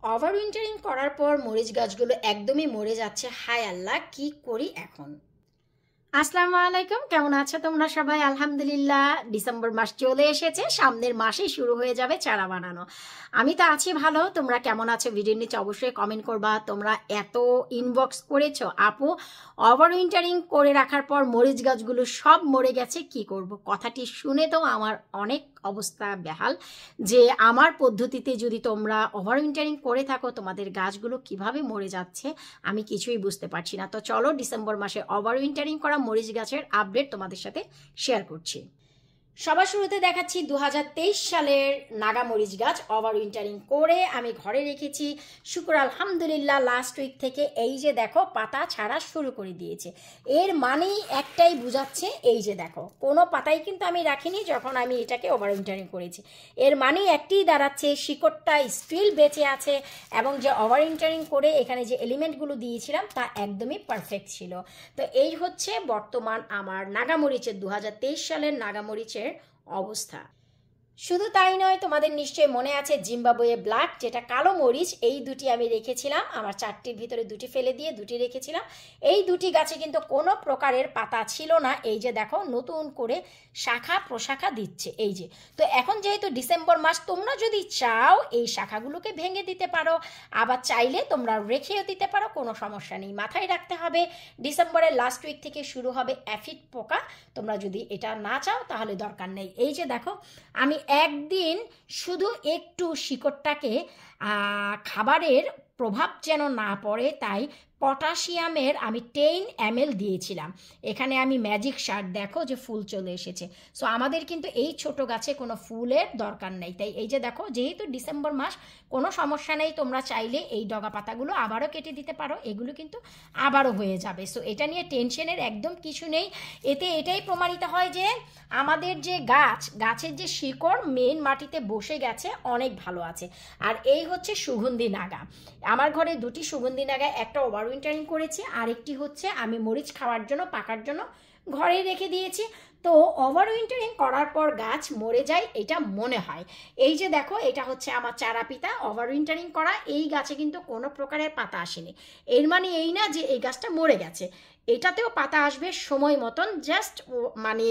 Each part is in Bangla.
ওভার উইন্টারিং করার পর মরিচ গাছগুলো একদমই মরে যাচ্ছে। হায় আল্লাহ, কি করি এখন? আসসালামু আলাইকুম, কেমন আছো তোমরা সবাই? আলহামদুলিল্লাহ, ডিসেম্বর মাস চলে এসেছে, সামনের মাসেই শুরু হয়ে যাবে চারা বানানো। আমি তো আছি ভালো, তোমরা কেমন আছো ভিডিওর নিচে অবশ্যই কমেন্ট করবা। তোমরা এত ইনবক্স করেছো, আপু ওভার উইন্টারিং করে রাখার পর মরিচ গাছগুলো সব মরে গেছে, কি করব? কথাটি শুনে তো আমার অনেক অবস্থা বেহাল, যে আমার পদ্ধতিতে যদি তোমরা ওভার উইন্টারিং করে থাকো তোমাদের গাছগুলো কিভাবে মরে যাচ্ছে আমি কিছুই বুঝতে পারছি না। তো চলো ডিসেম্বর মাসে ওভার উইন্টারিং করা মরিচ গাছের আপডেট তোমাদের সাথে শেয়ার করছি। সবার শুরুতে দেখাচ্ছি 2023 সালের নাগা মরিচ গাছ ওভার উইন্টারিং করে আমি ঘরে রেখেছি। শুকর আলহামদুলিল্লাহ, লাস্ট উইক থেকে এই যে দেখো পাতা ছাড়া শুরু করে দিয়েছে। এর মানেই একটাই বোঝাচ্ছে, এই যে দেখো কোনো পাতাই কিন্তু আমি রাখিনি যখন আমি এটাকে ওভার উইন্টারিং করেছি। এর মানেই একটিই দাঁড়াচ্ছে, শিকড়টা স্টিল বেঁচে আছে এবং যে ওভার উইন্টারিং করে এখানে যে এলিমেন্টগুলো দিয়েছিলাম তা একদমই পারফেক্ট ছিল। তো এই হচ্ছে বর্তমান আমার নাগামরিচের 2023 সালের নাগামরিচের অবস্থা। শুধু তাই নয়, তোমাদের নিশ্চয়ই মনে আছে জিম্বাবুয়ে ব্ল্যাক, যেটা কালো মরিচ, এই দুটি আমি রেখেছিলাম। আমার 4টির ভিতরে 2টি ফেলে দিয়ে 2টি রেখেছিলাম। এই 2টি গাছে কিন্তু কোনো প্রকারের পাতা ছিল না। এই যে দেখো নতুন করে শাখা প্রশাখা দিচ্ছে, এই যে। তো এখন যেহেতু ডিসেম্বর মাস, তোমরা যদি চাও এই শাখাগুলোকে ভেঙে দিতে পারো, আবার চাইলে তোমরা রেখেও দিতে পারো, কোনো সমস্যা নেই। মাথায় রাখতে হবে ডিসেম্বরের লাস্ট উইক থেকে শুরু হবে অ্যাফিড পোকা। তোমরা যদি এটা না চাও তাহলে দরকার নেই। এই যে দেখো, আমি একদিন শুধু একটু শিকড়টাকে খাবারের প্রভাব যেন না পড়ে তাই পটাশিয়ামের আমি 10 ml দিয়েছিলাম। এখানে আমি ম্যাজিক সার, দেখো যে ফুল চলে এসেছে। সো আমাদের কিন্তু এই ছোট গাছে কোনো ফুলের দরকার নেই। তাই এই যে দেখো, যেহেতু ডিসেম্বর মাস, কোনো সমস্যা নেই, তোমরা চাইলে এই ডগা পাতাগুলো আবারও কেটে দিতে পারো, এগুলো কিন্তু আবারও হয়ে যাবে। সো এটা নিয়ে টেনশনের একদম কিছু নেই। এতে এটাই প্রমাণিত হয় যে আমাদের যে গাছের যে শিকড় মেন মাটিতে বসে গেছে, অনেক ভালো আছে। আর এই হচ্ছে সুগন্ধি নাগা। আমার ঘরে 2টি সুগন্ধি নাগা, একটা ওভার উইন্টারিং করেছি, আরেকটি হচ্ছে আমি মরিচ খাওয়ার জন্য, পাকার জন্য ঘরেই রেখে দিয়েছি। তো ওভার উইন্টারিং করার পর গাছ মরে যায় এটা মনে হয়। এই যে দেখো, এটা হচ্ছে আমার চারা পিতা ওভার উইন্টারিং করা। এই গাছে কিন্তু কোনো প্রকারের পাতা আসেনি। এর মানে এই না যে এই গাছটা মরে গেছে, এটাতেও পাতা আসবে সময় মতন। জাস্ট মানে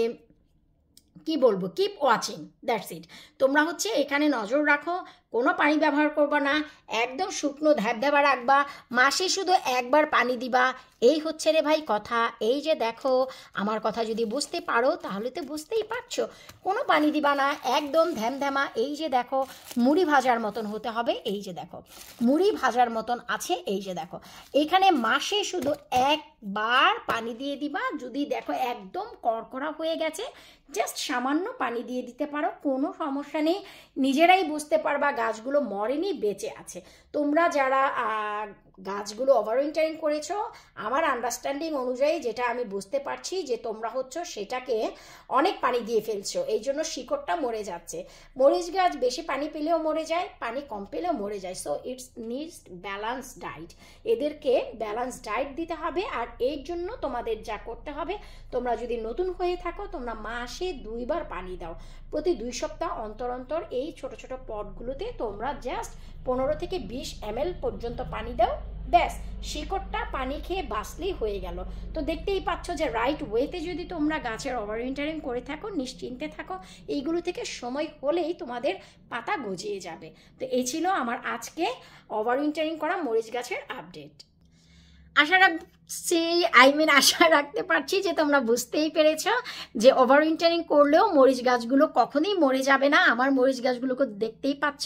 কি বলবো, কিপ ওয়াচিং, দ্যাটস ইট। তোমরা হচ্ছে এখানে নজর রাখো, কোনো পানি ব্যবহার করবা না, একদম শুকনো ধ্যাবধ্যাবা রাখবা, মাসে শুধু একবার পানি দিবা। এই হচ্ছে রে ভাই কথা। এই যে দেখো, আমার কথা যদি বুঝতে পারো তাহলে তো বুঝতেই পারছো, কোনো পানি দিবা না, একদম ধ্যামধ্যামা। এই যে দেখো, মুড়ি ভাজার মতন হতে হবে। এই যে দেখো, মুড়ি ভাজার মতন আছে। এই যে দেখো, এখানে মাসে শুধু একবার পানি দিয়ে দিবা। যদি দেখো একদম কড়কড়া হয়ে গেছে, জাস্ট সামান্য পানি দিয়ে দিতে পারো, কোনো সমস্যা নেই। নিজেরাই বুঝতে পারবা গাছগুলো মরেনি, বেঁচে আছে। তোমরা যারা গাছগুলো ওভার উইন্টারিং করেছো, আমার আন্ডারস্ট্যান্ডিং অনুযায়ী যেটা আমি বুঝতে পারছি যে তোমরা হচ্ছে সেটাকে অনেক পানি দিয়ে ফেলছো, এই জন্য শিকড়টা মরে যাচ্ছে। মরিচ গাছ বেশি পানি পেলেও মরে যায়, পানি কম পেলেও মরে যায়। So it's needs balance diet. এদেরকে ব্যালান্স ডায়েট দিতে হবে। আর এর জন্য তোমাদের যা করতে হবে, তোমরা যদি নতুন হয়ে থাকো, তোমরা মাসে 2বার পানি দাও। প্রতি 2 সপ্তাহ অন্তর অন্তর এই ছোট ছোট পটগুলোতে তোমরা জাস্ট 15 থেকে 20 ml পর্যন্ত পানি দাও। ব্যাস, শিকড়টা পানি খেয়ে বাঁচলেই হয়ে গেল। তো দেখতেই পাচ্ছ যে রাইট ওয়েতে যদি তোমরা গাছের ওভার উইন্টারিং করে থাকো, নিশ্চিন্তে থাকো, এইগুলো থেকে সময় হলেই তোমাদের পাতা গজিয়ে যাবে। তো এই ছিল আমার আজকে ওভার উইন্টারিং করা মরিচ গাছের আপডেট। আশা রাখছি, আশা রাখতে পারছি যে তোমরা বুঝতেই পেরেছো যে ওভার উইন্টারিং করলেও মরিচ গাছগুলো কখনোই মরে যাবে না। আমার মরিচ গাছগুলোকে দেখতেই পাচ্ছ,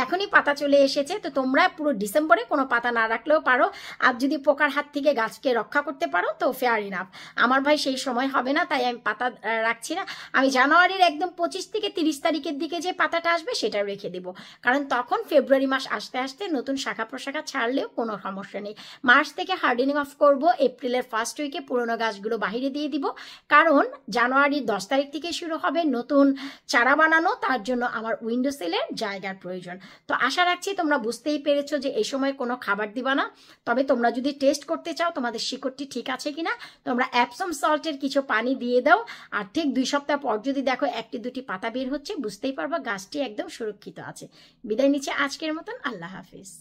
এখনই পাতা চলে এসেছে। তো তোমরা পুরো ডিসেম্বরে কোনো পাতা না রাখলেও পারো, আর যদি পোকার হাত থেকে গাছকে রক্ষা করতে পারো তো ফেয়ার ইনাফ। আমার ভাই সেই সময় হবে না, তাই আমি পাতা রাখছি না। আমি জানুয়ারির একদম 25 থেকে 30 তারিখের দিকে যে পাতাটা আসবে সেটা রেখে দেবো, কারণ তখন ফেব্রুয়ারি মাস আসতে আসতে নতুন শাখা প্রশাখা ছাড়লেও কোনো সমস্যা নেই। মার্চ থেকে হার্ডেনিং অফ করব, এপ্রিলের ফার্স্ট উইকে পুরোনো গাছগুলো বাইরে দিয়ে দিব, কারণ জানুয়ারির 10 তারিখ থেকে শুরু হবে নতুন চারা বানানো। তার জন্য আমার উইন্ডো সেলের জায়গার প্রয়োজন। তো আশা রাখছি তোমরা বুঝতেই পেরেছো যে এই সময় কোনো খাবার দিবা না। তবে তোমরা যদি টেস্ট করতে চাও তোমাদের শিকড়টি ঠিক আছে কিনা, তোমরা অ্যাপসম সল্টের কিছু পানি দিয়ে দাও, আর ঠিক 2 সপ্তাহ পর যদি দেখো 1টি 2টি পাতা বের হচ্ছে, বুঝতেই পারবা গাছটি একদম সুরক্ষিত আছে। বিদায় নিচ্ছে আজকের মতন, আল্লাহ হাফিজ।